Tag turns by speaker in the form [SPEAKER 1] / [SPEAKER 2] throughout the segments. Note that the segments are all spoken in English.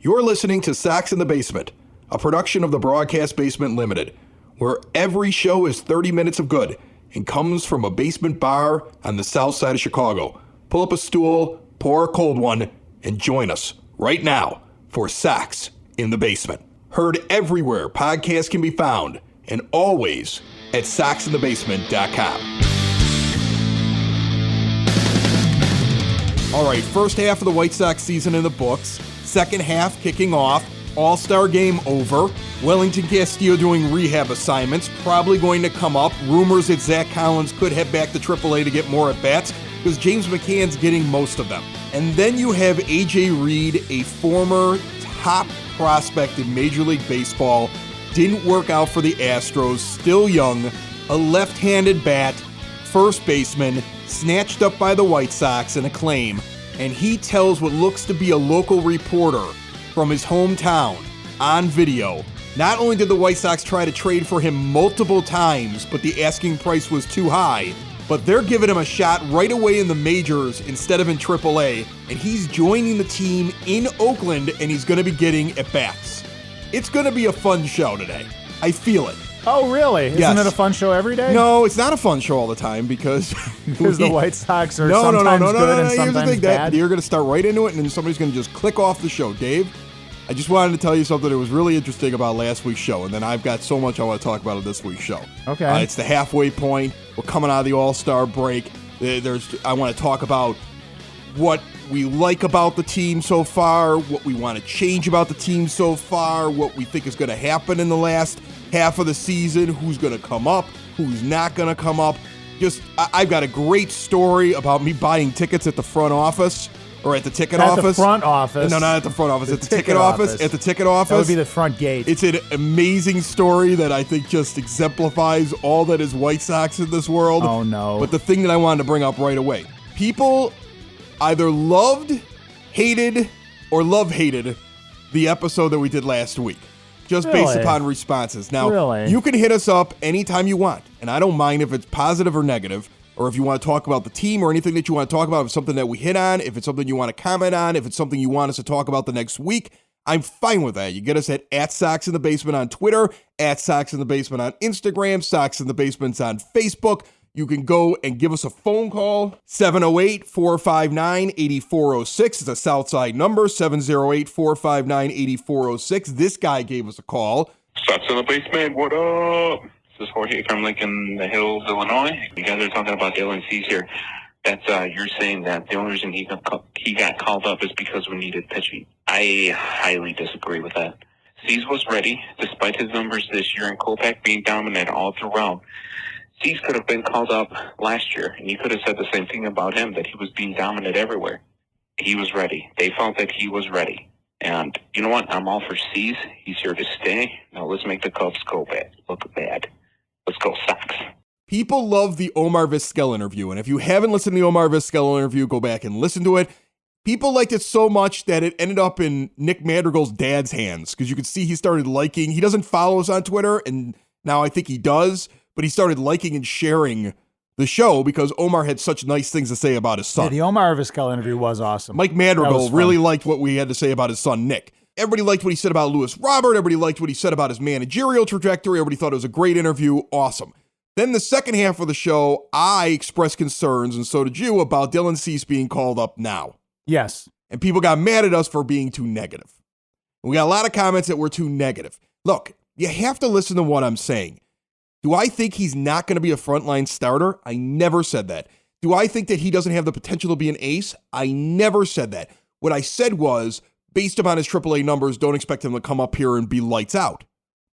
[SPEAKER 1] You're listening to Sox in the Basement, a production of the Broadcast Basement Limited, where every show is 30 minutes of good and comes from a basement bar on the south side of Chicago. Pull up a stool, pour a cold one, and join us right now for Sox in the Basement. Heard everywhere podcasts can be found, and always at soxinthebasement.com. All right, first half of the White Sox season in the books. Second half kicking off. All-Star game over. Wellington Castillo doing rehab assignments. Probably going to come up. Rumors that Zach Collins could head back to AAA to get more at-bats because James McCann's getting most of them. And then you have A.J. Reed, a former top prospect in Major League Baseball. Didn't work out for the Astros. Still young. A left-handed bat. First baseman. Snatched up by the White Sox in a claim, and he tells what looks to be a local reporter from his hometown on video. Not only did the White Sox try to trade for him multiple times, but the asking price was too high, but they're giving him a shot right away in the majors instead of in AAA, and he's joining the team in Oakland, and he's going to be getting at-bats. It's going to be a fun show today. I feel it.
[SPEAKER 2] Oh, really?
[SPEAKER 1] Yes.
[SPEAKER 2] Isn't it a fun show every day?
[SPEAKER 1] No, it's not a fun show all the time because
[SPEAKER 2] the White Sox are sometimes good and sometimes bad.
[SPEAKER 1] You're going to start right into it, and then somebody's going to just click off the show. Dave, I just wanted to tell you something that was really interesting about last week's show, and then I've got so much I want to talk about in this week's show.
[SPEAKER 2] Okay.
[SPEAKER 1] It's the halfway point. We're coming out of the All-Star break. I want to talk about what we like about the team so far, what we want to change about the team so far, what we think is going to happen in the last half of the season, who's going to come up, who's not going to come up. I've got a great story about me buying tickets at the front office or at the ticket office.
[SPEAKER 2] At the front office?
[SPEAKER 1] No, not at the front office. At the ticket office. At the ticket office.
[SPEAKER 2] That would be the front gate.
[SPEAKER 1] It's an amazing story that I think just exemplifies all that is White Sox in this world.
[SPEAKER 2] Oh, no.
[SPEAKER 1] But the thing that I wanted to bring up right away, people either loved, hated, or love-hated the episode that we did last week. Just based upon responses. Now, you can hit us up anytime you want, and I don't mind if it's positive or negative, or if you want to talk about the team or anything that you want to talk about, if it's something that we hit on, if it's something you want to comment on, if it's something you want us to talk about the next week, I'm fine with that. You get us at Sox in the Basement on Twitter, at Sox in the Basement on Instagram, Sox in the Basement's on Facebook. You can go and give us a phone call, 708-459-8406. It's a Southside number, 708-459-8406. This guy gave us a call.
[SPEAKER 3] Sox in the Basement, what up? This is Jorge from Lincoln the Hills, Illinois. You guys are talking about Dylan Cease here. That's you're saying that the only reason he got called up is because we needed pitching. I highly disagree with that. Cease was ready, despite his numbers this year and Kopech being dominant all throughout. Cease could have been called up last year, and you could have said the same thing about him, that he was being dominant everywhere. He was ready. They felt that he was ready. And you know what? I'm all for Cease. He's here to stay. Now let's make the Cubs look bad. Let's go Sox.
[SPEAKER 1] People love the Omar Vizquel interview, and if you haven't listened to the Omar Vizquel interview, go back and listen to it. People liked it so much that it ended up in Nick Madrigal's dad's hands, because you could see he started liking. He doesn't follow us on Twitter, and now I think he does. But he started liking and sharing the show because Omar had such nice things to say about his son.
[SPEAKER 2] Yeah, the Omar Vizquel interview was awesome.
[SPEAKER 1] Mike Madrigal really liked what we had to say about his son, Nick. Everybody liked what he said about Lewis Robert. Everybody liked what he said about his managerial trajectory. Everybody thought it was a great interview. Awesome. Then the second half of the show, I expressed concerns, and so did you, about Dylan Cease being called up now.
[SPEAKER 2] Yes.
[SPEAKER 1] And people got mad at us for being too negative. We got a lot of comments that were too negative. Look, you have to listen to what I'm saying. Do I think he's not going to be a frontline starter? I never said that. Do I think that he doesn't have the potential to be an ace? I never said that. What I said was, based upon his AAA numbers, don't expect him to come up here and be lights out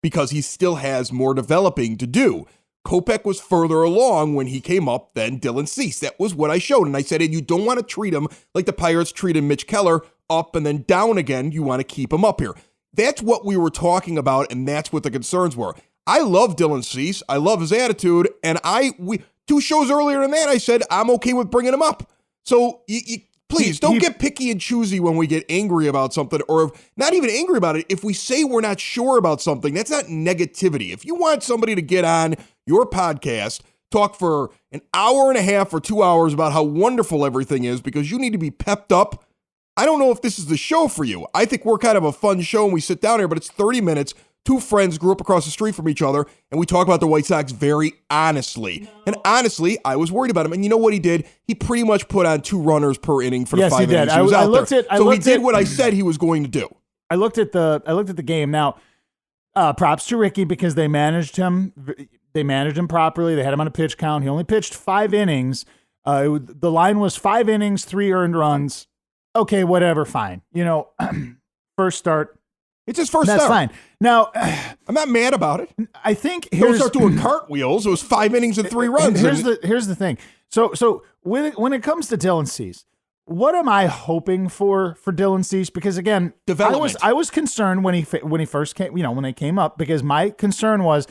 [SPEAKER 1] because he still has more developing to do. Kopech was further along when he came up than Dylan Cease. That was what I showed. And I said, and you don't want to treat him like the Pirates treated Mitch Keller, up and then down again. You want to keep him up here. That's what we were talking about, and that's what the concerns were. I love Dylan Cease. I love his attitude. And we 2 shows earlier than that, I said, I'm okay with bringing him up. So please don't get picky and choosy when we get angry about something, or not even angry about it. If we say we're not sure about something, that's not negativity. If you want somebody to get on your podcast, talk for an hour and a half or 2 hours about how wonderful everything is because you need to be pepped up, I don't know if this is the show for you. I think we're kind of a fun show and we sit down here, but it's 30 minutes. Two friends grew up across the street from each other, and we talk about the White Sox very honestly. No. And honestly, I was worried about him. And you know what he did? He pretty much put on 2 runners per inning for the 5 innings he was out there. So he did what I said he was going to do.
[SPEAKER 2] I looked at the game. Now, props to Ricky because they managed him. They managed him properly. They had him on a pitch count. He only pitched 5 innings. The line was 5 innings, 3 earned runs. Okay, whatever, fine. First start.
[SPEAKER 1] It's his first
[SPEAKER 2] start. That's fine. Now,
[SPEAKER 1] I'm not mad about it.
[SPEAKER 2] I think
[SPEAKER 1] he'll start doing cartwheels. It was 5 innings and 3 runs.
[SPEAKER 2] Here's the thing. So when it comes to Dylan Cease, what am I hoping for Dylan Cease? Because again, I was concerned when he first came. When they came up, because my concern was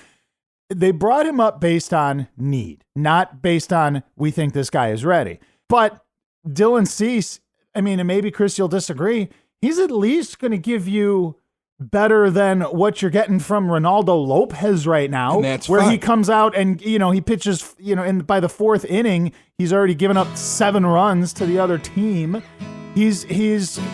[SPEAKER 2] they brought him up based on need, not based on we think this guy is ready. But Dylan Cease, and maybe Chris, you'll disagree. He's at least going to give you better than what you're getting from Ronaldo Lopez right now, where
[SPEAKER 1] fine.
[SPEAKER 2] He comes out and, he pitches, and by the 4th inning, he's already given up 7 runs to the other team. He's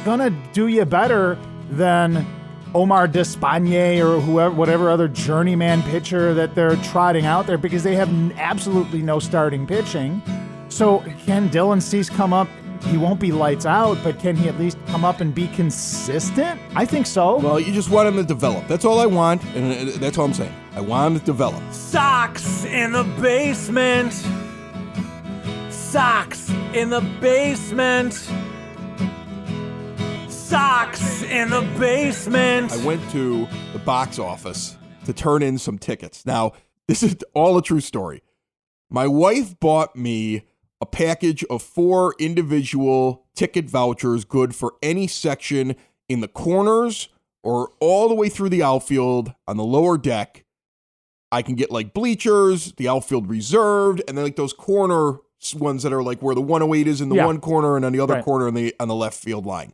[SPEAKER 2] going to do you better than Omar Despaigne or whatever other journeyman pitcher that they're trotting out there, because they have absolutely no starting pitching. So can Dylan Cease come up? He won't be lights out, but can he at least come up and be consistent? I think so.
[SPEAKER 1] Well, you just want him to develop. That's all I want, and that's all I'm saying. I want him to develop.
[SPEAKER 4] Sox in the basement. Sox in the basement. Sox in the basement.
[SPEAKER 1] I went to the box office to turn in some tickets. Now, this is all a true story. My wife bought me a package of 4 individual ticket vouchers good for any section in the corners or all the way through the outfield on the lower deck. I can get like bleachers, the outfield reserved, and then like those corner ones that are like where the 108 is in the one corner and on the other corner on the left field line.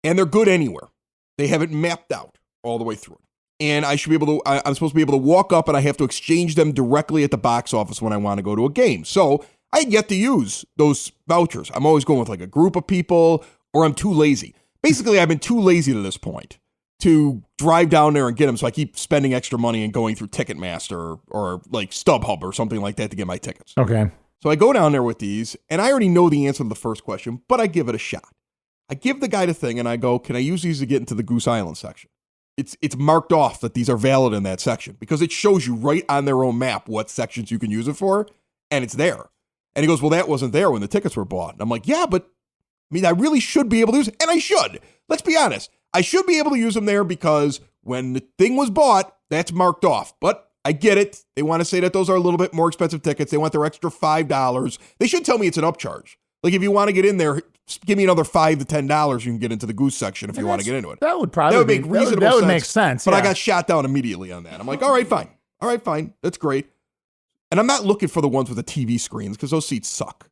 [SPEAKER 1] And they're good anywhere. They have it mapped out all the way through it. And I should be able to, I'm supposed to be able to walk up and I have to exchange them directly at the box office when I want to go to a game. So I get to use those vouchers. I'm always going with like a group of people, or I'm too lazy. Basically, I've been too lazy to this point to drive down there and get them. So I keep spending extra money and going through Ticketmaster or like StubHub or something like that to get my tickets.
[SPEAKER 2] Okay.
[SPEAKER 1] So I go down there with these and I already know the answer to the first question, but I give it a shot. I give the guy the thing and I go, can I use these to get into the Goose Island section? It's marked off that these are valid in that section because it shows you right on their own map what sections you can use it for, and it's there. And he goes, well, that wasn't there when the tickets were bought. And I'm like, yeah, but I really should be able to use it. And I should. Let's be honest. I should be able to use them there because when the thing was bought, that's marked off. But I get it. They want to say that those are a little bit more expensive tickets. They want their extra $5. They should tell me it's an upcharge. Like if you want to get in there, give me another $5 to $10. You can get into the Goose section if you want to get into it.
[SPEAKER 2] That would make reasonable sense. That would make sense.
[SPEAKER 1] But I got shot down immediately on that. I'm like, all right, fine. That's great. And I'm not looking for the ones with the TV screens because those seats suck.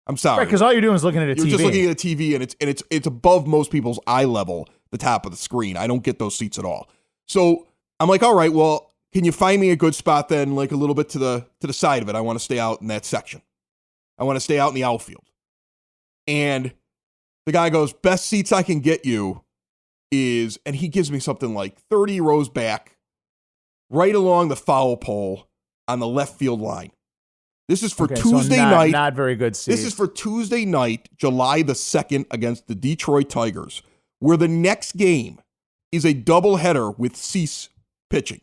[SPEAKER 1] I'm sorry.
[SPEAKER 2] Right, because all you're doing is looking at a TV.
[SPEAKER 1] You're just looking at a TV, and it's above most people's eye level, the top of the screen. I don't get those seats at all. So I'm like, all right, well, can you find me a good spot then, like a little bit to the side of it? I want to stay out in that section. I want to stay out in the outfield. And the guy goes, best seats I can get you is, and he gives me something like 30 rows back, right along the foul pole on the left field line. This is for Tuesday night.
[SPEAKER 2] Not very good seats.
[SPEAKER 1] This is for Tuesday night, July the 2nd against the Detroit Tigers, where the next game is a doubleheader with Cease pitching.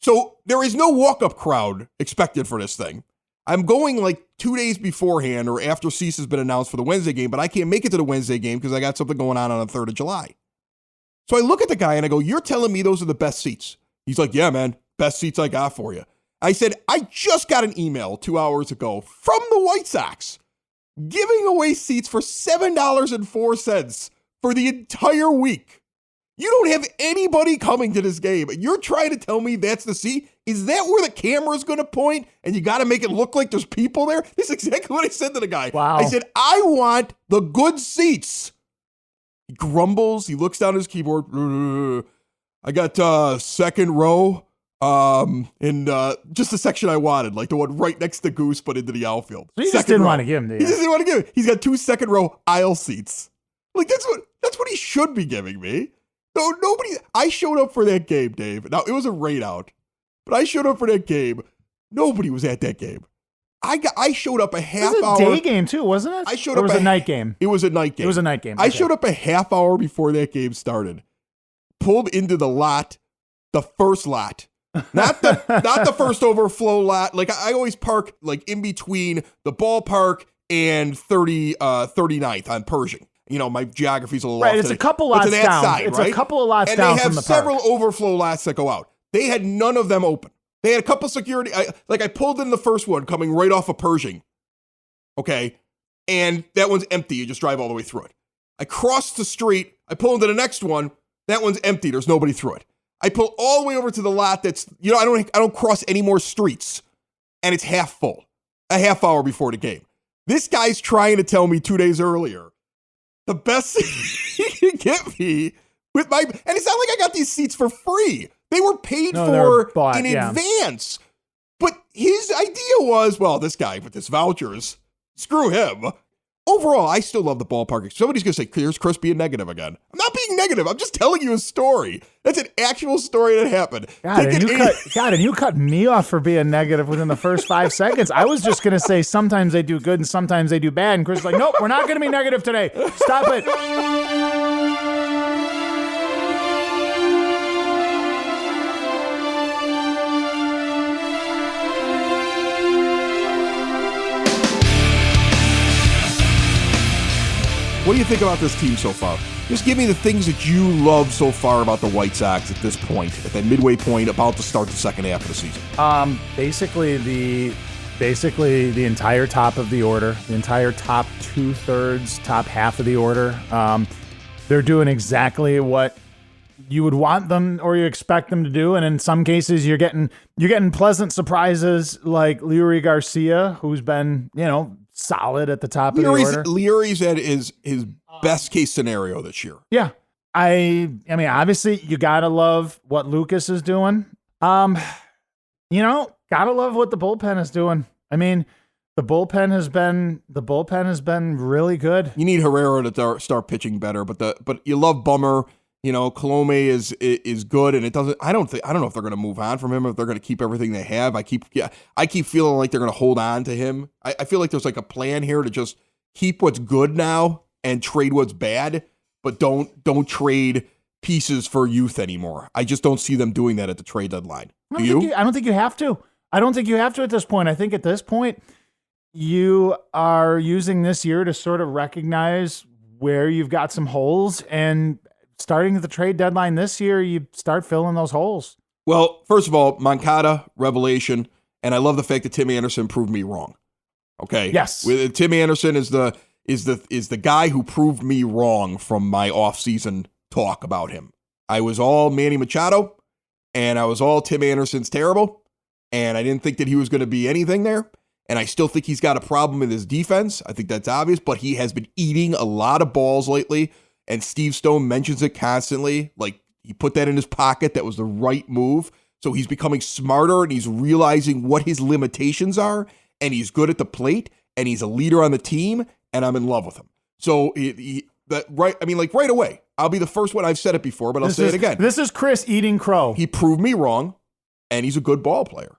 [SPEAKER 1] So there is no walk-up crowd expected for this thing. I'm going like 2 days beforehand or after Cease has been announced for the Wednesday game, but I can't make it to the Wednesday game because I got something going on the 3rd of July. So I look at the guy and I go, you're telling me those are the best seats? He's like, yeah, man, best seats I got for you. I said, I just got an email 2 hours ago from the White Sox giving away seats for $7.04 for the entire week. You don't have anybody coming to this game. You're trying to tell me that's the seat? Is that where the camera's going to point and you got to make it look like there's people there? This is exactly what I said to the guy.
[SPEAKER 2] Wow.
[SPEAKER 1] I said, I want the good seats. He grumbles. He looks down at his keyboard. I got second row in just the section I wanted, like the one right next to Goose but into the outfield.
[SPEAKER 2] So you just didn't want to give him the.
[SPEAKER 1] He just didn't want to give him. He's got 2 second row aisle seats. Like that's what he should be giving me. No, nobody. I showed up for that game, Dave. Now it was a rain out, but I showed up for that game. Nobody was at that game. I showed up a half hour.
[SPEAKER 2] It was a day game too, wasn't it?
[SPEAKER 1] I showed
[SPEAKER 2] or
[SPEAKER 1] up.
[SPEAKER 2] Was a night game.
[SPEAKER 1] It was a night game.
[SPEAKER 2] It was a night game.
[SPEAKER 1] I showed up a half hour before that game started. Pulled into the lot, the first lot, not the first overflow lot. Like I always park like in between the ballpark and 39th on Pershing. You know, my geography's a little off.
[SPEAKER 2] Right, it's
[SPEAKER 1] today.
[SPEAKER 2] a couple lots
[SPEAKER 1] to that
[SPEAKER 2] down.
[SPEAKER 1] Side,
[SPEAKER 2] it's
[SPEAKER 1] right?
[SPEAKER 2] a couple of lots
[SPEAKER 1] and
[SPEAKER 2] down
[SPEAKER 1] they have
[SPEAKER 2] from the
[SPEAKER 1] several
[SPEAKER 2] park.
[SPEAKER 1] overflow lots that go out. They had none of them open. They had a couple security. I pulled in the first one coming right off of Pershing. Okay. And that one's empty. You just drive all the way through it. I crossed the street. I pull into the next one. That one's empty. There's nobody through it. I pull all the way over to the lot that's, I don't cross any more streets. And it's half full. A half hour before the game. This guy's trying to tell me 2 days earlier the best he can get me with my, and it's not like I got these seats for free. They were paid for in advance. But his idea was, well, this guy with his vouchers, screw him. Overall, I still love the ballpark. Somebody's going to say, here's Chris being negative again. I'm not being negative. I'm just telling you a story. That's an actual story that happened.
[SPEAKER 2] God, and you cut me off for being negative within the first 5 seconds. I was just going to say sometimes they do good and sometimes they do bad. And Chris is like, nope, we're not going to be negative today. Stop it.
[SPEAKER 1] What do you think about this team so far? Just give me the things that you love so far about the White Sox at this point, at that midway point, about to start the second half of the season.
[SPEAKER 2] Basically the entire top of the order, the entire top 2/3, top half of the order. They're doing exactly what you would want them or you expect them to do, and in some cases you're getting pleasant surprises like Leury Garcia, who's been solid at the top of the order.
[SPEAKER 1] Leury's at his best case scenario this year.
[SPEAKER 2] Yeah. I mean, obviously you gotta love what Lucas is doing. Gotta love what the bullpen is doing. I mean, the bullpen has been really good.
[SPEAKER 1] You need Herrera to start pitching better, but you love Bummer. Colome is good, and it doesn't. I don't know if they're going to move on from him, or if they're going to keep everything they have. I keep feeling like they're going to hold on to him. I feel like there's like a plan here to just keep what's good now and trade what's bad, but don't trade pieces for youth anymore. I just don't see them doing that at the trade deadline.
[SPEAKER 2] I don't think you have to. I don't think you have to at this point. I think at this point you are using this year to sort of recognize where you've got some holes, and starting at the trade deadline this year, you start filling those holes.
[SPEAKER 1] Well, first of all, Moncada, revelation, and I love the fact that Tim Anderson proved me wrong. Okay.
[SPEAKER 2] Yes.
[SPEAKER 1] Tim Anderson is the guy who proved me wrong from my offseason talk about him. I was all Manny Machado, and I was all Tim Anderson's terrible, and I didn't think that he was going to be anything there. And I still think he's got a problem in his defense. I think that's obvious, but he has been eating a lot of balls lately. And Steve Stone mentions it constantly. Like, he put that in his pocket. That was the right move. So he's becoming smarter, and he's realizing what his limitations are. And he's good at the plate, and he's a leader on the team, and I'm in love with him. So right away, I'll be the first one. I've said it before, but I'll say it again.
[SPEAKER 2] This is Chris eating crow.
[SPEAKER 1] He proved me wrong, and he's a good ball player.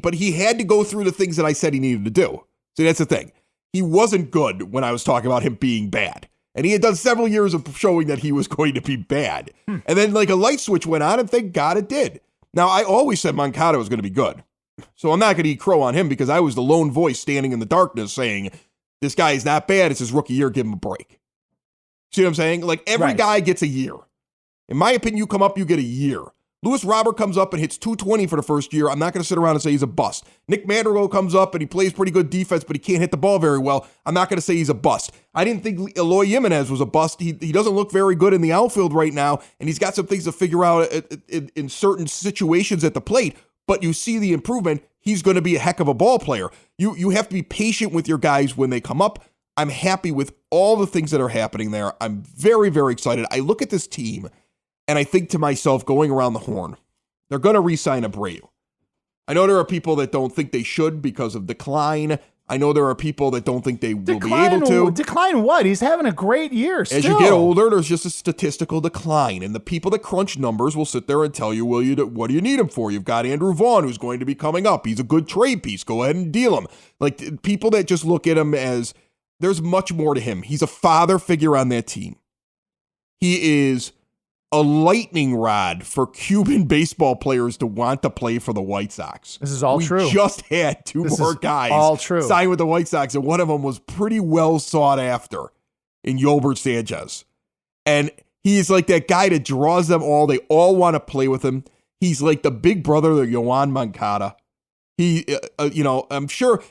[SPEAKER 1] But he had to go through the things that I said he needed to do. See, that's the thing. He wasn't good when I was talking about him being bad. And he had done several years of showing that he was going to be bad. And then like a light switch went on, and thank God it did. Now, I always said Moncada was going to be good. So I'm not going to eat crow on him because I was the lone voice standing in the darkness saying, this guy is not bad. It's his rookie year. Give him a break. See what I'm saying? Like every guy gets a year. In my opinion, you come up, you get a year. Luis Robert comes up and hits 220 for the first year. I'm not going to sit around and say he's a bust. Nick Madrigal comes up and he plays pretty good defense, but he can't hit the ball very well. I'm not going to say he's a bust. I didn't think Eloy Jimenez was a bust. He doesn't look very good in the outfield right now, and he's got some things to figure out in certain situations at the plate, but you see the improvement. He's going to be a heck of a ball player. You have to be patient with your guys when they come up. I'm happy with all the things that are happening there. I'm very, very excited. I look at this team, and I think to myself, going around the horn, they're going to re-sign Abreu. I know there are people that don't think they should because of decline. I know there are people that don't think they will be able to.
[SPEAKER 2] Decline what? He's having a great year still.
[SPEAKER 1] As you get older, there's just a statistical decline. And the people that crunch numbers will sit there and tell you, well, what do you need him for? You've got Andrew Vaughn, who's going to be coming up. He's a good trade piece. Go ahead and deal him. Like, people that just look at him as there's much more to him. He's a father figure on that team. He is a lightning rod for Cuban baseball players to want to play for the White Sox.
[SPEAKER 2] This is all true.
[SPEAKER 1] We just had two more guys sign with the White Sox, and one of them was pretty well sought after in Yolbert Sanchez. And he's like that guy that draws them all. They all want to play with him. He's like the big brother of Yoan Moncada. I'm sure,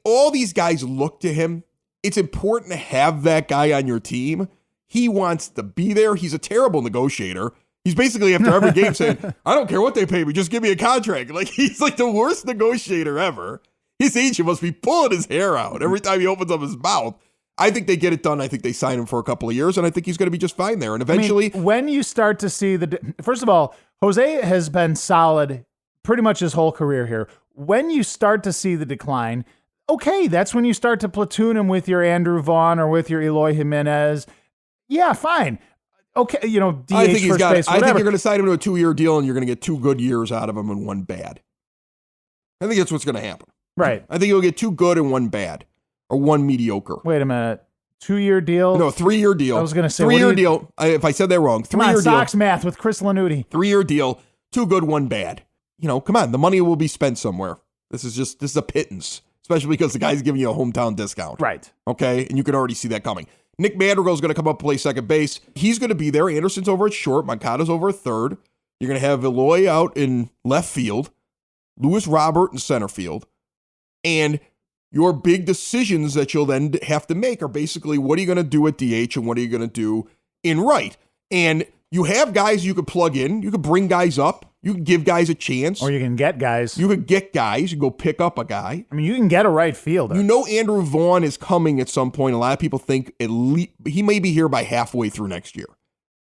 [SPEAKER 1] all these guys look to him. It's important to have that guy on your team. He wants to be there. He's a terrible negotiator. He's basically after every game saying, I don't care what they pay me, just give me a contract. Like, he's like the worst negotiator ever. His agent must be pulling his hair out every time he opens up his mouth. I think they get it done. I think they sign him for a couple of years, and I think he's going to be just fine there. And eventually,
[SPEAKER 2] when you start to see first of all, Jose has been solid pretty much his whole career here. When you start to see the decline, okay, that's when you start to platoon him with your Andrew Vaughn or with your Eloy Jimenez. Yeah, fine. Okay, DH,
[SPEAKER 1] I think
[SPEAKER 2] first base,
[SPEAKER 1] I think you're going to sign him to a 2-year deal, and you're going to get 2 good years out of him and 1 bad. I think that's what's going to happen.
[SPEAKER 2] Right.
[SPEAKER 1] I think you'll get 2 good and 1 bad, or 1 mediocre.
[SPEAKER 2] Wait a minute. 2-year deal?
[SPEAKER 1] No, 3-year deal.
[SPEAKER 2] I was going to say
[SPEAKER 1] 3-year deal. If I said that wrong, 3-year deal.
[SPEAKER 2] Sox math with Chris Lanuti.
[SPEAKER 1] 3-year deal, 2 good, 1 bad. Come on, the money will be spent somewhere. This is a pittance, especially because the guy's giving you a hometown discount.
[SPEAKER 2] Right.
[SPEAKER 1] Okay, and you can already see that coming. Nick Madrigal's going to come up and play second base. He's going to be there. Anderson's over at short. Moncada's over at third. You're going to have Eloy out in left field. Luis Robert in center field. And your big decisions that you'll then have to make are basically what are you going to do at DH and what are you going to do in right. And you have guys you could plug in. You could bring guys up. You can give guys a chance.
[SPEAKER 2] Or you can get guys.
[SPEAKER 1] You could get guys. You can go pick up a guy.
[SPEAKER 2] You can get a right fielder.
[SPEAKER 1] Andrew Vaughn is coming at some point. A lot of people think at least he may be here by halfway through next year.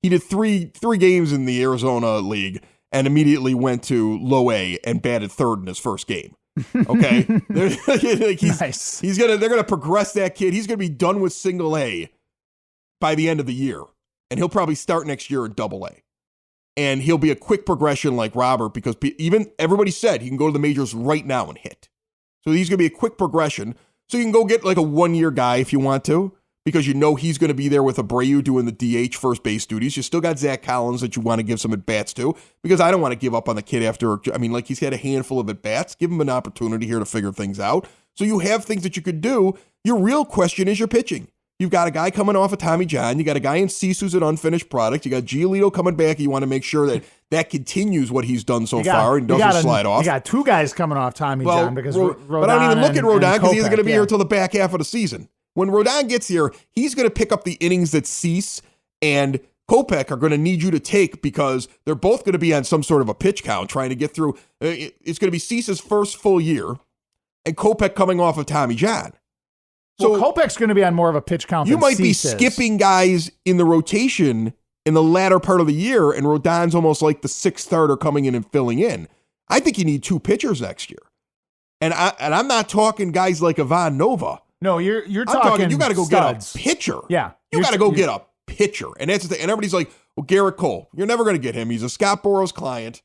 [SPEAKER 1] He did three games in the Arizona League and immediately went to low A and batted third in his first game. Okay?
[SPEAKER 2] Nice.
[SPEAKER 1] They're gonna progress that kid. He's gonna be done with single A by the end of the year. And he'll probably start next year in double A. And he'll be a quick progression like Robert because even everybody said he can go to the majors right now and hit. So he's going to be a quick progression. So you can go get like a 1-year guy if you want to because he's going to be there with Abreu doing the DH first base duties. You still got Zach Collins that you want to give some at-bats to because I don't want to give up on the kid after, he's had a handful of at-bats. Give him an opportunity here to figure things out. So you have things that you could do. Your real question is your pitching. You've got a guy coming off of Tommy John. You got a guy in Cease who's an unfinished product. You got Giolito coming back. You want to make sure that continues what he's done so far and doesn't slide off.
[SPEAKER 2] You got 2 guys coming off Tommy John because Rodon.
[SPEAKER 1] But I don't even look at Rodon because he's going to be here until the back half of the season. When Rodon gets here, he's going to pick up the innings that Cease and Kopech are going to need you to take because they're both going to be on some sort of a pitch count trying to get through. It's going to be Cease's first full year and Kopech coming off of Tommy John.
[SPEAKER 2] So Kopech's going to be on more of a pitch count than
[SPEAKER 1] you might
[SPEAKER 2] Cease
[SPEAKER 1] be skipping guys in the rotation in the latter part of the year, and Rodon's almost like the 6th starter coming in and filling in. I think you need 2 pitchers next year. And I'm not talking guys like Ivan Nova.
[SPEAKER 2] No, you're talking
[SPEAKER 1] you got to go
[SPEAKER 2] studs.
[SPEAKER 1] get a pitcher.
[SPEAKER 2] Yeah.
[SPEAKER 1] You got to go get a pitcher. And that's the thing. And everybody's like, well, Garrett Cole, you're never going to get him. He's a Scott Boras client.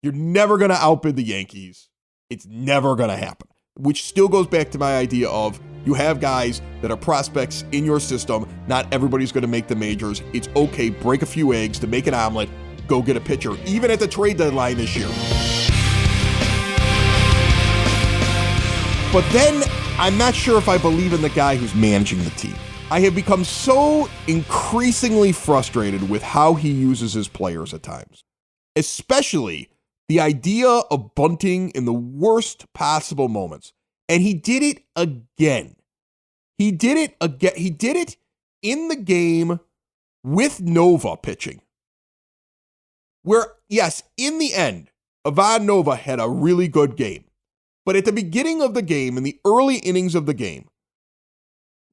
[SPEAKER 1] You're never going to outbid the Yankees. It's never going to happen. Which still goes back to my idea of you have guys that are prospects in your system. Not everybody's going to make the majors. It's okay. Break a few eggs to make an omelet. Go get a pitcher, even at the trade deadline this year. But then I'm not sure if I believe in the guy who's managing the team. I have become so increasingly frustrated with how he uses his players at times, especially the idea of bunting in the worst possible moments. And he did it again. He did it again. He did it in the game with Nova pitching. Where, yes, in the end, Ivan Nova had a really good game. But at the beginning of the game, in the early innings of the game,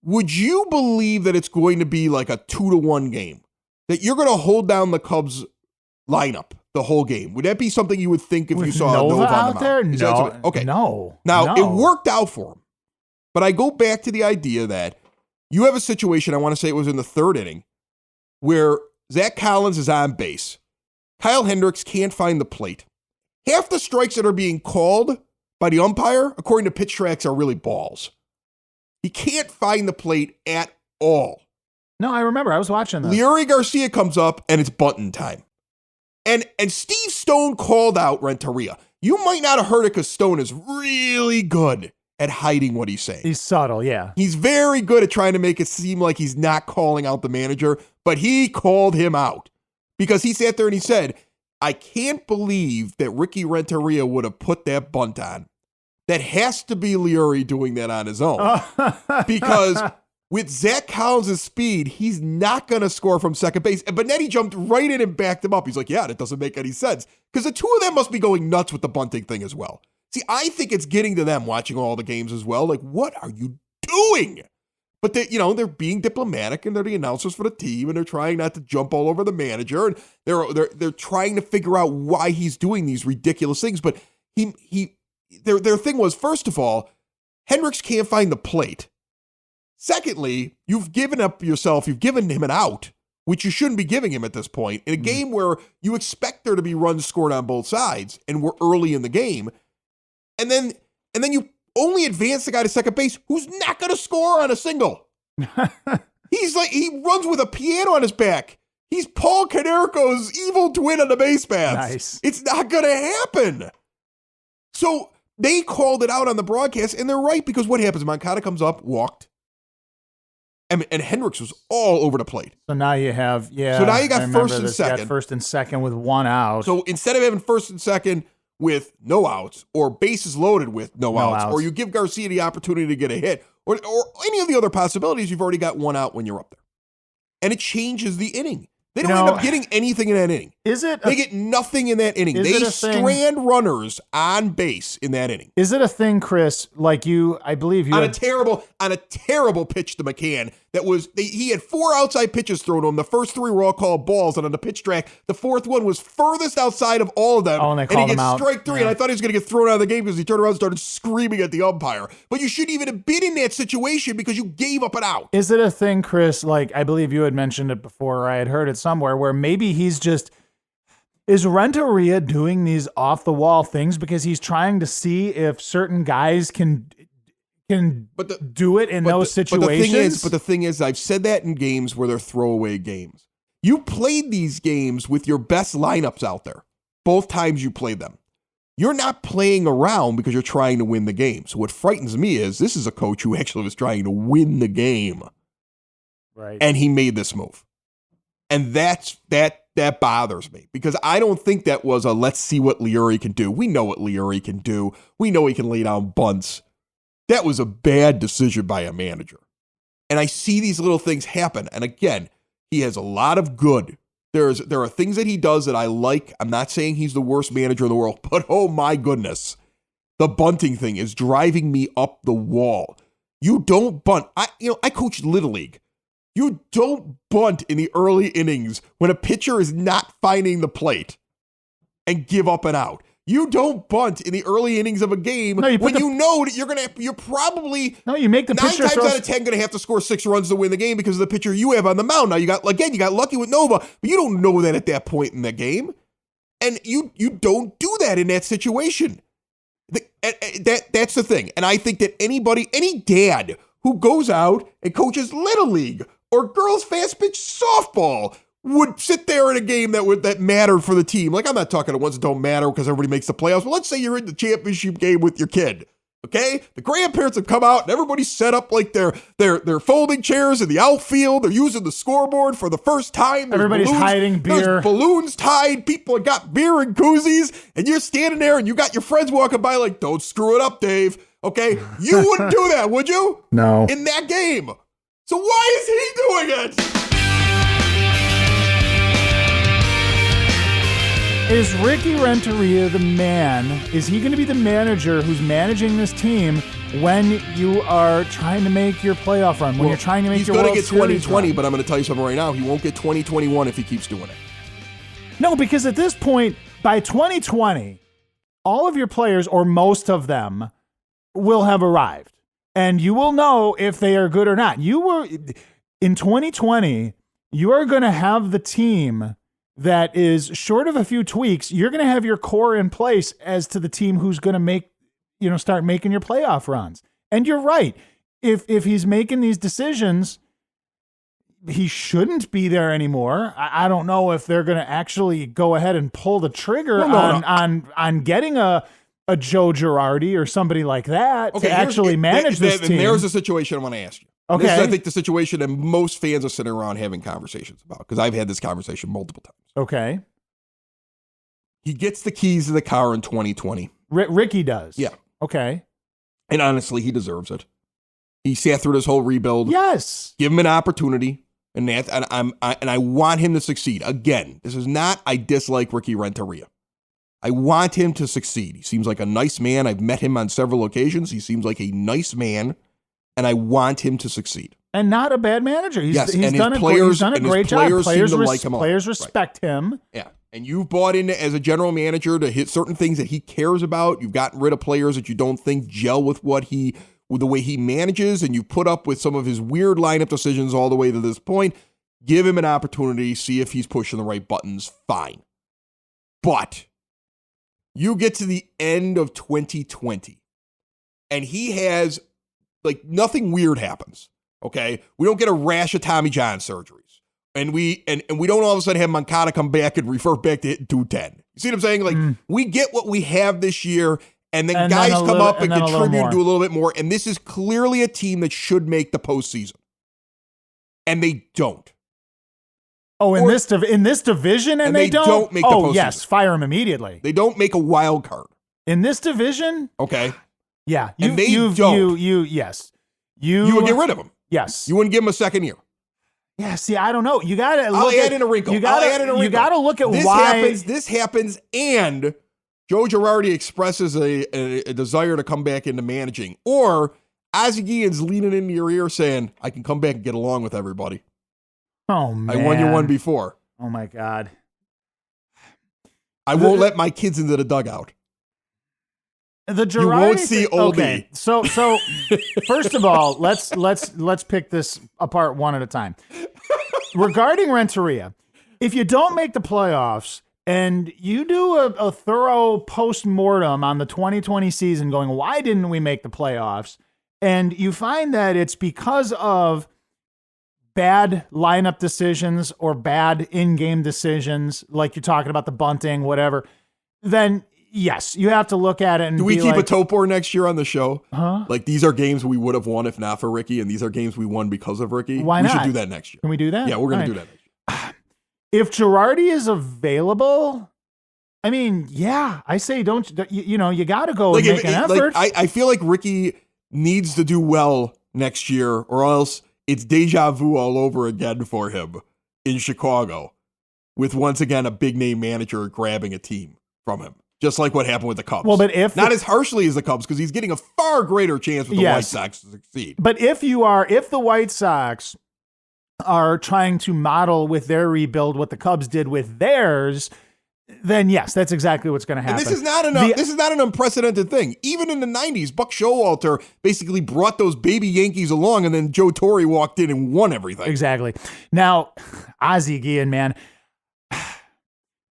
[SPEAKER 1] would you believe that it's going to be like a 2-1 game? That you're going to hold down the Cubs lineup the whole game? Would that be something you would think if you saw Nova
[SPEAKER 2] out there?
[SPEAKER 1] No. Okay.
[SPEAKER 2] No.
[SPEAKER 1] Now, it worked out for him. But I go back to the idea that you have a situation, I want to say it was in the third inning, where Zach Collins is on base. Kyle Hendricks can't find the plate. Half the strikes that are being called by the umpire, according to Pitch Tracks, are really balls. He can't find the plate at all.
[SPEAKER 2] No, I remember. I was watching that.
[SPEAKER 1] Leury Garcia comes up, and it's bunting time. And Steve Stone called out Renteria. You might not have heard it because Stone is really good at hiding what he's saying.
[SPEAKER 2] He's subtle, yeah.
[SPEAKER 1] He's very good at trying to make it seem like he's not calling out the manager, but he called him out because he sat there and he said, I can't believe that Ricky Renteria would have put that bunt on. That has to be Leury doing that on his own. Because with Zach Collins' speed, he's not going to score from second base. And Benetti jumped right in and backed him up. He's like, yeah, that doesn't make any sense. Because the two of them must be going nuts with the bunting thing as well. See, I think it's getting to them watching all the games as well. Like, what are you doing? But they're being diplomatic, and they're the announcers for the team, and they're trying not to jump all over the manager, and they're trying to figure out why he's doing these ridiculous things. But their thing was, first of all, Hendricks can't find the plate. Secondly, you've given him an out, which you shouldn't be giving him at this point in a game where you expect there to be runs scored on both sides, and we're early in the game. And then you only advance the guy to second base who's not going to score on a single. He runs with a piano on his back. He's Paul Konerko's evil twin on the base paths. Nice. It's not going to happen. So they called it out on the broadcast, and they're right, because what happens? Moncada comes up, walked, and Hendricks was all over the plate.
[SPEAKER 2] So now you have,
[SPEAKER 1] So now you got first and second.
[SPEAKER 2] You got first and second with one out.
[SPEAKER 1] So instead of having first and second with no outs, or bases loaded with no outs, or you give Garcia the opportunity to get a hit, or any of the other possibilities, you've already got one out when you're up there. And it changes the inning. They don't end up getting anything in that inning. They get nothing in that inning. They strand runners on base in that inning.
[SPEAKER 2] Is it a thing, Chris, like I believe you
[SPEAKER 1] on a terrible pitch to McCann he had 4 outside pitches thrown to him. The first 3 were all called balls, and on the pitch track, the 4th one was furthest outside of all of them.
[SPEAKER 2] And he gets
[SPEAKER 1] strike 3, and I thought he was going to get thrown out of the game because he turned around and started screaming at the umpire. But you shouldn't even have been in that situation because you gave up an out.
[SPEAKER 2] Is it a thing, Chris, like I believe you had mentioned it before, or I had heard it somewhere, where maybe is Renteria doing these off-the-wall things because he's trying to see if certain guys can do it in those situations?
[SPEAKER 1] But the thing is, I've said that in games where they're throwaway games. You played these games with your best lineups out there. Both times you played them. You're not playing around because you're trying to win the game. So what frightens me is this is a coach who actually was trying to win the game.
[SPEAKER 2] Right.
[SPEAKER 1] And he made this move. And that bothers me because I don't think that was a let's see what Leury can do. We know what Leury can do. We know he can lay down bunts. That was a bad decision by a manager. And I see these little things happen. And again, he has a lot of good. There are things that he does that I like. I'm not saying he's the worst manager in the world, but oh my goodness. The bunting thing is driving me up the wall. You don't bunt. I coached Little League. You don't bunt in the early innings when a pitcher is not finding the plate and give up an out. You don't bunt in the early innings of a game when you know that you're probably
[SPEAKER 2] you make the
[SPEAKER 1] 9 times out of 10 going to have to score 6 runs to win the game because of the pitcher you have on the mound. Now you got lucky with Nova, but you don't know that at that point in the game, and you don't do that in that situation. That's the thing, and I think that any dad who goes out and coaches Little League or girls fast pitch softball would sit there in a game that mattered for the team. Like, I'm not talking to ones that don't matter because everybody makes the playoffs, but let's say you're in the championship game with your kid, okay? The grandparents have come out and everybody's set up like their folding chairs in the outfield. They're using the scoreboard for the first time.
[SPEAKER 2] Everybody's hiding beer.
[SPEAKER 1] There's balloons tied. People have got beer and koozies, and you're standing there and you got your friends walking by like, don't screw it up, Dave, okay? You wouldn't do that, would you?
[SPEAKER 2] No.
[SPEAKER 1] In that game. So why is he doing it?
[SPEAKER 2] Is Ricky Renteria the man? Is he going to be the manager who's managing this team when you are trying to make your playoff run, when you're trying to make your World Series run?
[SPEAKER 1] He's going to get 2020, but I'm going to tell you something right now. He won't get 2021 if he keeps doing it.
[SPEAKER 2] No, because at this point, by 2020, all of your players, or most of them, will have arrived. and you will know if they are good or not. In 2020, you are going to have the team that is short of a few tweaks. You're going to have your core in place as to the team who's going to start making your playoff runs. And you're right. If he's making these decisions, he shouldn't be there anymore. I don't know if they're going to actually go ahead and pull the trigger on getting a Joe Girardi or somebody like that to actually manage this team.
[SPEAKER 1] There's a situation I want to ask you.
[SPEAKER 2] Okay.
[SPEAKER 1] This is, I think, the situation that most fans are sitting around having conversations about, because I've had this conversation multiple times.
[SPEAKER 2] Okay.
[SPEAKER 1] He gets the keys to the car in 2020.
[SPEAKER 2] Ricky does.
[SPEAKER 1] Yeah.
[SPEAKER 2] Okay.
[SPEAKER 1] And honestly, he deserves it. He sat through this whole rebuild.
[SPEAKER 2] Yes.
[SPEAKER 1] Give him an opportunity. And I want him to succeed. Again, this is not I dislike Ricky Renteria. I want him to succeed. He seems like a nice man. I've met him on several occasions. He seems like a nice man, and I want him to succeed.
[SPEAKER 2] And not a bad manager. He's done a great job. Players respect him.
[SPEAKER 1] Yeah. And you've bought into, as a general manager, to hit certain things that he cares about. You've gotten rid of players that you don't think gel with with the way he manages, and you've put up with some of his weird lineup decisions all the way to this point. Give him an opportunity, see if he's pushing the right buttons, fine. But you get to the end of 2020, and he has, nothing weird happens, okay? We don't get a rash of Tommy John surgeries, and we don't all of a sudden have Moncada come back and revert back to hitting 210. You see what I'm saying? We get what we have this year, and then guys come up and contribute and do a little bit more. And this is clearly a team that should make the postseason. And they don't.
[SPEAKER 2] Oh, in this division, and they don't make the postseason. Oh, yes, fire them immediately.
[SPEAKER 1] They don't make a wild card.
[SPEAKER 2] In this division?
[SPEAKER 1] Okay.
[SPEAKER 2] Yeah.
[SPEAKER 1] You would get rid of them.
[SPEAKER 2] Yes.
[SPEAKER 1] You wouldn't give them a second year.
[SPEAKER 2] Yeah, see, I don't know. You got to
[SPEAKER 1] I'll add in a wrinkle. You got
[SPEAKER 2] to look at
[SPEAKER 1] this happens, and Joe Girardi expresses a desire to come back into managing, or Ozzie Guillen's leaning into your ear saying, I can come back and get along with everybody.
[SPEAKER 2] Oh, man.
[SPEAKER 1] I won you one before.
[SPEAKER 2] Oh, my God.
[SPEAKER 1] I won't let my kids into the dugout.
[SPEAKER 2] The Girardi
[SPEAKER 1] you won't see Oldie.
[SPEAKER 2] Okay. So first of all, let's pick this apart one at a time. Regarding Renteria, if you don't make the playoffs and you do a thorough post-mortem on the 2020 season going, why didn't we make the playoffs? And you find that it's because of bad lineup decisions or bad in-game decisions, like you're talking about the bunting, whatever, then yes, you have to look at it and
[SPEAKER 1] do we keep a Topor next year on the show?
[SPEAKER 2] Huh?
[SPEAKER 1] Like, these are games we would have won if not for Ricky, and these are games we won because of Ricky.
[SPEAKER 2] Why not?
[SPEAKER 1] We should do that next year.
[SPEAKER 2] Can we do that?
[SPEAKER 1] Yeah, we're going to do that next year.
[SPEAKER 2] If Girardi is available, I mean, yeah, I say you got to go and make an effort.
[SPEAKER 1] I feel like Ricky needs to do well next year, or else it's deja vu all over again for him in Chicago, with once again a big name manager grabbing a team from him. Just like what happened with the Cubs.
[SPEAKER 2] Well, but not
[SPEAKER 1] as harshly as the Cubs, because he's getting a far greater chance with the White Sox to succeed.
[SPEAKER 2] But if the White Sox are trying to model with their rebuild what the Cubs did with theirs, then yes, that's exactly what's going to happen.
[SPEAKER 1] And this is not an unprecedented thing. Even in the 90s, Buck Showalter basically brought those baby Yankees along, and then Joe Torre walked in and won everything.
[SPEAKER 2] Exactly. Now, Ozzie Guillen, man.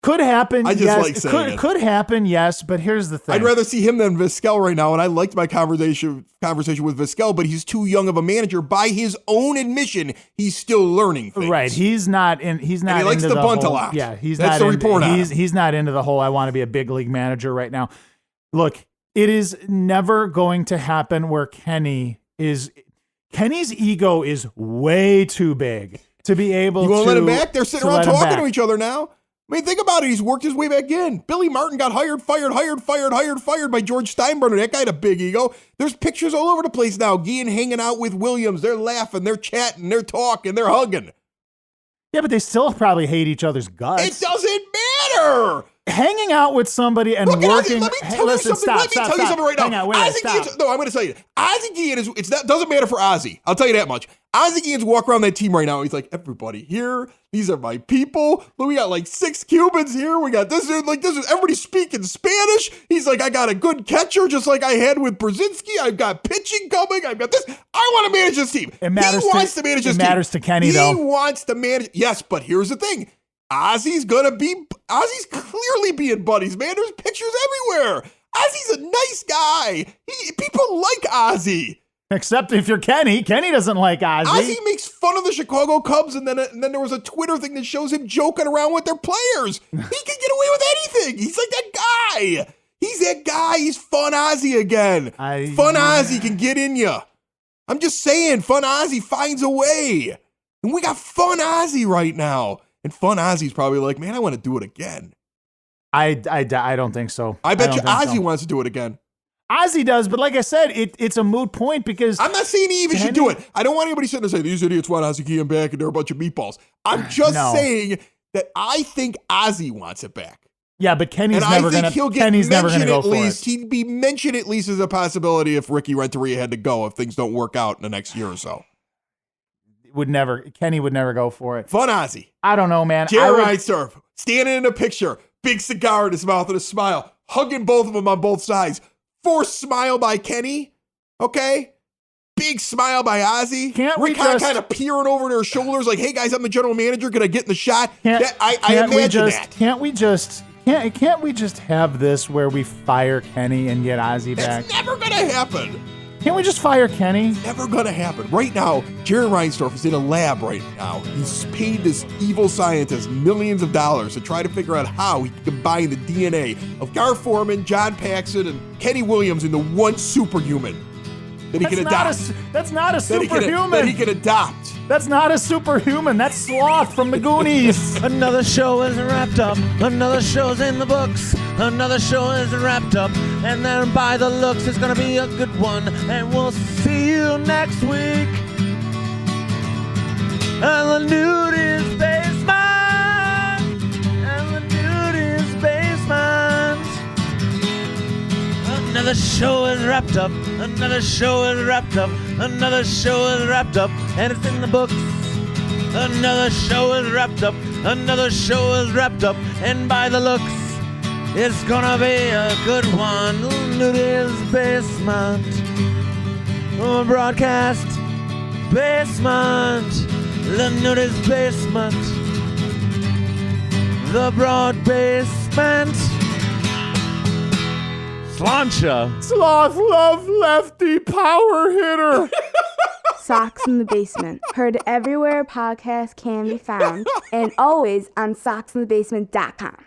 [SPEAKER 2] Could happen.
[SPEAKER 1] I just like saying it.
[SPEAKER 2] Could happen, yes, but here's the thing.
[SPEAKER 1] I'd rather see him than Vizquel right now, and I liked my conversation with Vizquel, but he's too young of a manager. By his own admission, he's still learning things.
[SPEAKER 2] Right. He's not. And he likes
[SPEAKER 1] to bunt a lot.
[SPEAKER 2] Yeah,
[SPEAKER 1] that's the report on him.
[SPEAKER 2] He's not into the whole I want to be a big league manager right now. Look, it is never going to happen where Kenny's ego is way too big to be able to.
[SPEAKER 1] You won't let him back? They're sitting around talking to each other now. I mean, think about it. He's worked his way back in. Billy Martin got fired by George Steinbrenner. That guy had a big ego. There's pictures all over the place now. Guillen hanging out with Williams. They're laughing, they're chatting, they're talking, they're hugging.
[SPEAKER 2] Yeah, but they still probably hate each other's guts.
[SPEAKER 1] It doesn't matter.
[SPEAKER 2] hanging out with somebody and working.
[SPEAKER 1] Let me tell you something right now.
[SPEAKER 2] No,
[SPEAKER 1] I'm going to tell you. Ozzie Guillen doesn't matter for Ozzie. I'll tell you that much. Ozzie Guillen's walk around that team right now. He's like, everybody here. These are my people. Look, we got like 6 Cubans here. We got this dude. Like this is everybody speaking Spanish. He's like, I got a good catcher, just like I had with Brzezinski. I've got pitching coming. I've got this. I want to manage this team.
[SPEAKER 2] It matters.
[SPEAKER 1] He wants to manage this team.
[SPEAKER 2] It matters to Kenny though.
[SPEAKER 1] He wants to manage. Yes, but here's the thing. Ozzie's clearly being buddies, man. There's pictures everywhere. Ozzie's a nice guy. People like Ozzie.
[SPEAKER 2] Except if you're Kenny. Kenny doesn't like Ozzie.
[SPEAKER 1] Ozzie makes fun of the Chicago Cubs, and then there was a Twitter thing that shows him joking around with their players. He can get away with anything. He's like that guy. He's that guy. He's Fun Ozzie again. Fun Ozzie can get in you. I'm just saying, Fun Ozzie finds a way. And we got Fun Ozzie right now. And Fun Ozzie's probably like, man, I want to do it again.
[SPEAKER 2] I don't think so.
[SPEAKER 1] I bet you Ozzie wants to do it again.
[SPEAKER 2] Ozzie does, but like I said, it's a moot point because
[SPEAKER 1] I'm not saying he even should do it. I don't want anybody sitting there saying these idiots want Ozzie Guillen back and they're a bunch of meatballs. I'm just saying that I think Ozzie wants it back.
[SPEAKER 2] Yeah, but Kenny's never going to go for it.
[SPEAKER 1] He'd be mentioned at least as a possibility if Ricky Renteria had to go if things don't work out in the next year or so.
[SPEAKER 2] Kenny would never go for it.
[SPEAKER 1] Fun Ozzie.
[SPEAKER 2] I don't know, man.
[SPEAKER 1] Jerry Reinsdorf standing in a picture, big cigar in his mouth and a smile, hugging both of them on both sides. Forced smile by Kenny, okay? Big smile by Ozzie.
[SPEAKER 2] Can't we
[SPEAKER 1] just kind of peering over their shoulders like, hey guys, I'm the general manager. Can I get in the shot? I imagine that.
[SPEAKER 2] Can't we just have this where we fire Kenny and get Ozzie back?
[SPEAKER 1] That's never going to happen.
[SPEAKER 2] Can't we just fire Kenny?
[SPEAKER 1] Never gonna happen. Right now, Jerry Reinsdorf is in a lab right now. He's paid this evil scientist millions of dollars to try to figure out how he can combine the DNA of Gar Forman, John Paxson, and Kenny Williams into one superhuman that he can adopt.
[SPEAKER 2] That's not a superhuman.
[SPEAKER 1] That he can adopt.
[SPEAKER 2] That's not a superhuman. That's Sloth from the Goonies.
[SPEAKER 4] Another show is wrapped up. Another show's in the books. Another show is wrapped up. And then by the looks, it's gonna be a good one. And we'll see you next week. And the nudist basement. And the nudist basement. Another show is wrapped up. Another show is wrapped up. Another show is wrapped up. And it's in the books. Another show is wrapped up. Another show is wrapped up. And by the looks, it's gonna be a good one. Nudist basement. Broadcast basement. The nudist basement. The broad basement. Slancha.
[SPEAKER 2] Sloth love lefty power hitter.
[SPEAKER 5] Socks in the Basement. Heard everywhere podcasts can be found. And always on socksinthebasement.com.